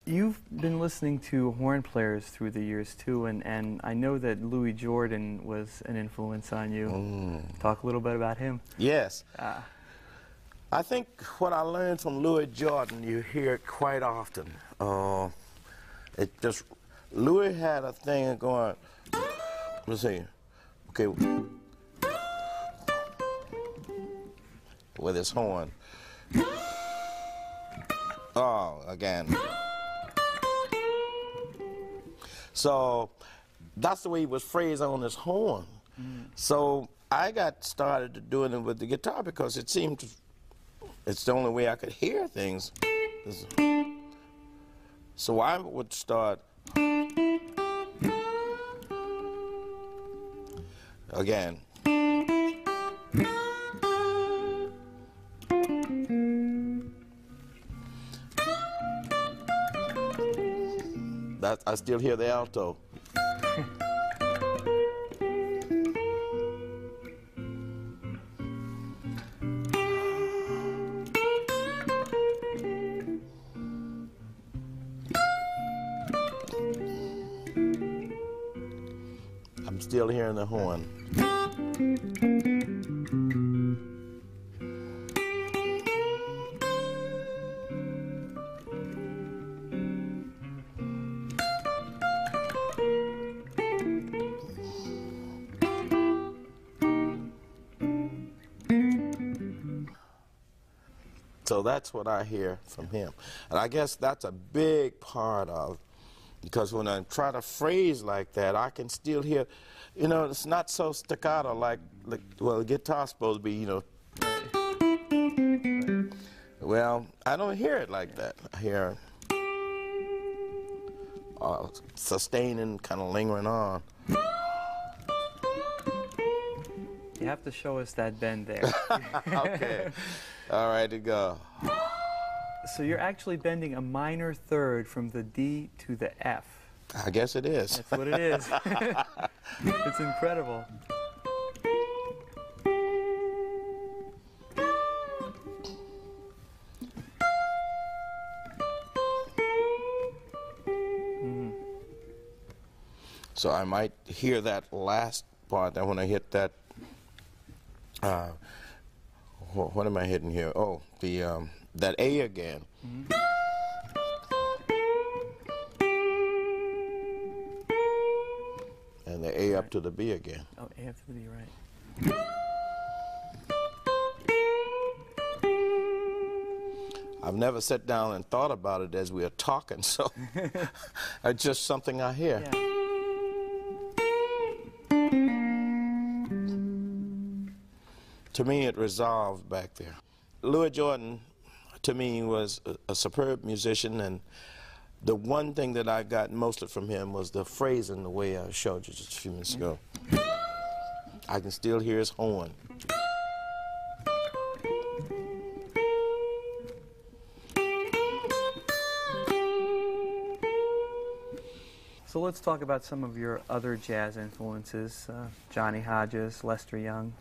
You've been listening to horn players through the years too, and I know that Louis Jordan was an influence on you. Talk a little bit about him. Yes. I think what I learned from Louis Jordan, you hear it quite often. Louis had a thing going, let's see, okay, with his horn. Oh, again. So that's the way he was phrased on his horn. So I got started doing it with the guitar because it seemed it's the only way I could hear things. So I would start again. I still hear the alto. I'm still hearing the horn. So that's what I hear from him. And I guess that's a big part of, because when I try to phrase like that, I can still hear, you know, it's not so staccato like well, the guitar's supposed to be, you know. Well, I don't hear it like that. I hear sustaining, kind of lingering on. You have to show us that bend there. Okay. All right, to go. So you're actually bending a minor third from the D to the F. I guess it is. That's what it is. It's incredible. So I might hear that last part, that when I hit that, what am I hitting here? Oh, that A again. And the A up to the B again. Oh, A up to the B, right. I've never sat down and thought about it as we are talking, so it's just something I hear. Yeah. To me, it resolved back there. Louis Jordan, to me, was a superb musician, and the one thing that I got mostly from him was the phrasing, the way I showed you just a few minutes ago. I can still hear his horn. So let's talk about some of your other jazz influences, Johnny Hodges, Lester Young.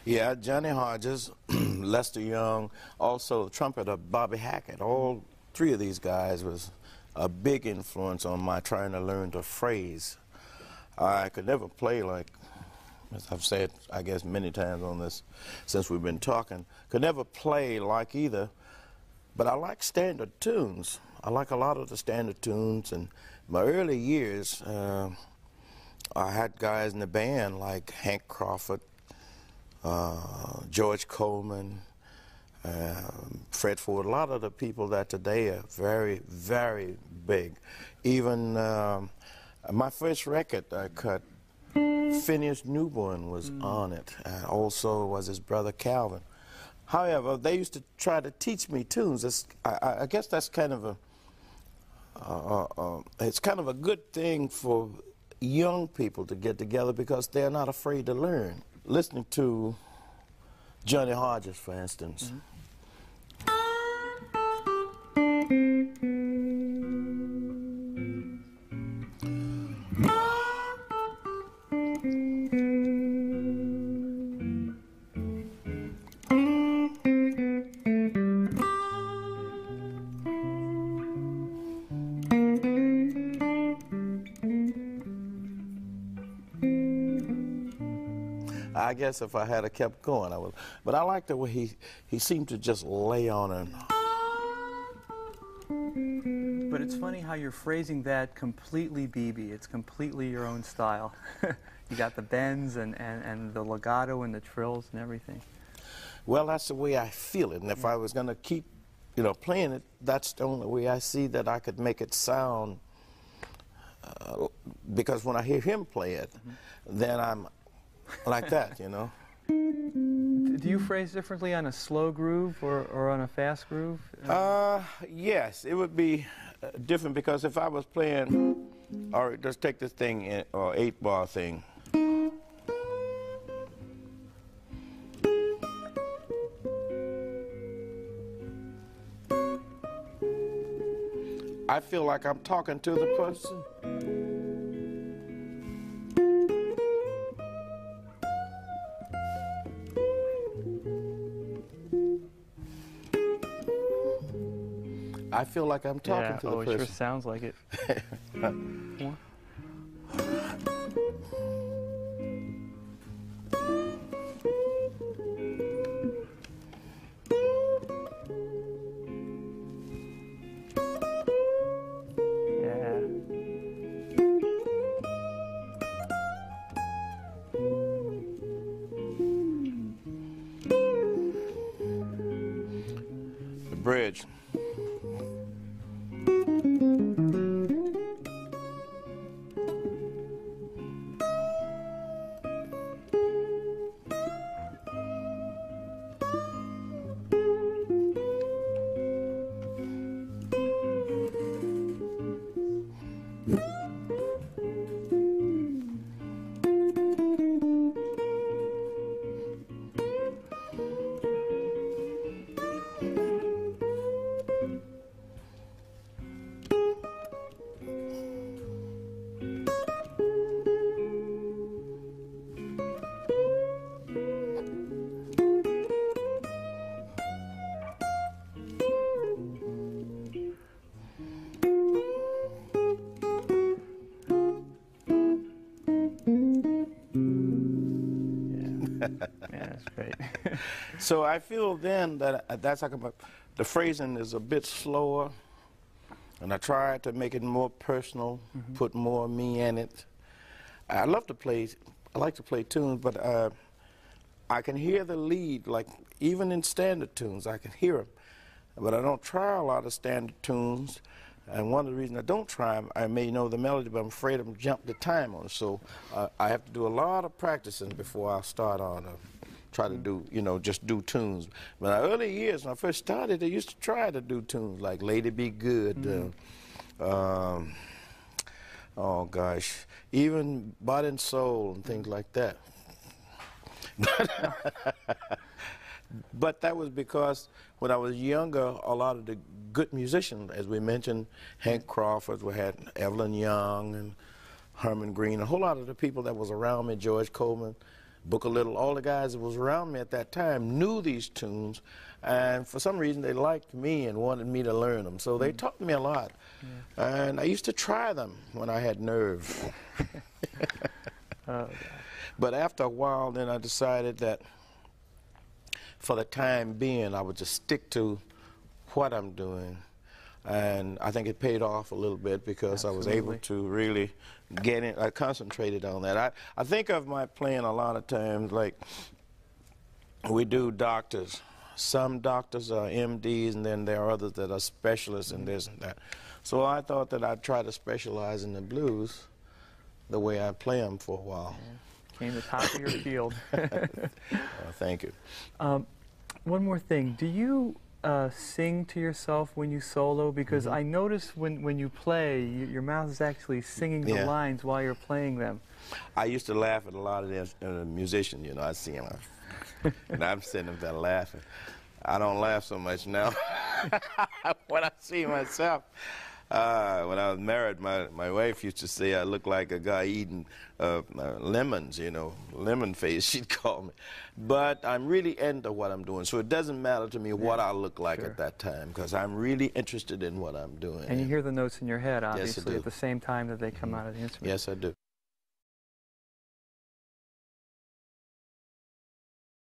Yeah, Johnny Hodges, Lester Young, also the trumpeter Bobby Hackett. All three of these guys was a big influence on my trying to learn to phrase. I could never play like, as I've said, I guess, many times on this since we've been talking, could never play like either, but I like standard tunes. I like a lot of the standard tunes, and my early years, I had guys in the band like Hank Crawford, George Coleman, Fred Ford, a lot of the people that today are very, very big. Even my first record I cut, Phineas Newborn was on it, and also was his brother Calvin. However, they used to try to teach me tunes. I guess that's kind of it's kind of a good thing for young people to get together because they're not afraid to learn. Listening to Johnny Hodges, for instance. I guess if I had kept going, I would. But I like the way he seemed to just lay on and. But it's funny how you're phrasing that completely B.B. It's completely your own style. You got the bends and the legato and the trills and everything. Well, that's the way I feel it. And if I was going to keep, playing it, that's the only way I see that I could make it sound. Because when I hear him play it, then I'm like that, Do you phrase differently on a slow groove or on a fast groove? Yes, it would be different because if I was playing, or just take this thing, or 8-bar thing. I feel like I'm talking to the person. I feel like I'm talking to the person. Oh, it sure sounds like it. The bridge. Yeah, that's great. So I feel then that that's like the phrasing is a bit slower, and I try to make it more personal, put more of me in it. I like to play tunes, but I can hear the lead, like even in standard tunes, I can hear them. But I don't try a lot of standard tunes. And one of the reasons I don't try them, I may know the melody, but I'm afraid I'm jump the time on it. So I have to do a lot of practicing before I start on try to do, just do tunes. But in the early years, when I first started, I used to try to do tunes like Lady Be Good, oh gosh, even Body and Soul and things like that. But that was because when I was younger, a lot of the good musicians, as we mentioned, Hank Crawford, we had Evelyn Young and Herman Green, a whole lot of the people that was around me, George Coleman, Booker Little, all the guys that was around me at that time knew these tunes, and for some reason they liked me and wanted me to learn them. So they taught me a lot, and I used to try them when I had nerve. Oh, but after a while, then I decided that for the time being, I would just stick to what I'm doing. And I think it paid off a little bit because Absolutely. I was able to really get in, I concentrated on that. I think of my playing a lot of times like we do doctors. Some doctors are MDs, and then there are others that are specialists in this and that. So I thought that I'd try to specialize in the blues the way I play them for a while. Came to the top of your field. Thank you. One more thing. Do you sing to yourself when you solo? Because I notice when you play, your mouth is actually singing the lines while you're playing them. I used to laugh at a lot of the musicians, I see them, and I'm sitting there laughing. I don't laugh so much now. When I see myself. When I was married, my wife used to say I looked like a guy eating lemons, lemon face, she'd call me. But I'm really into what I'm doing, so it doesn't matter to me what I look like at that time, because I'm really interested in what I'm doing. And you hear the notes in your head, obviously, Yes, I do. at the same time that they come out of the instrument. Yes, I do.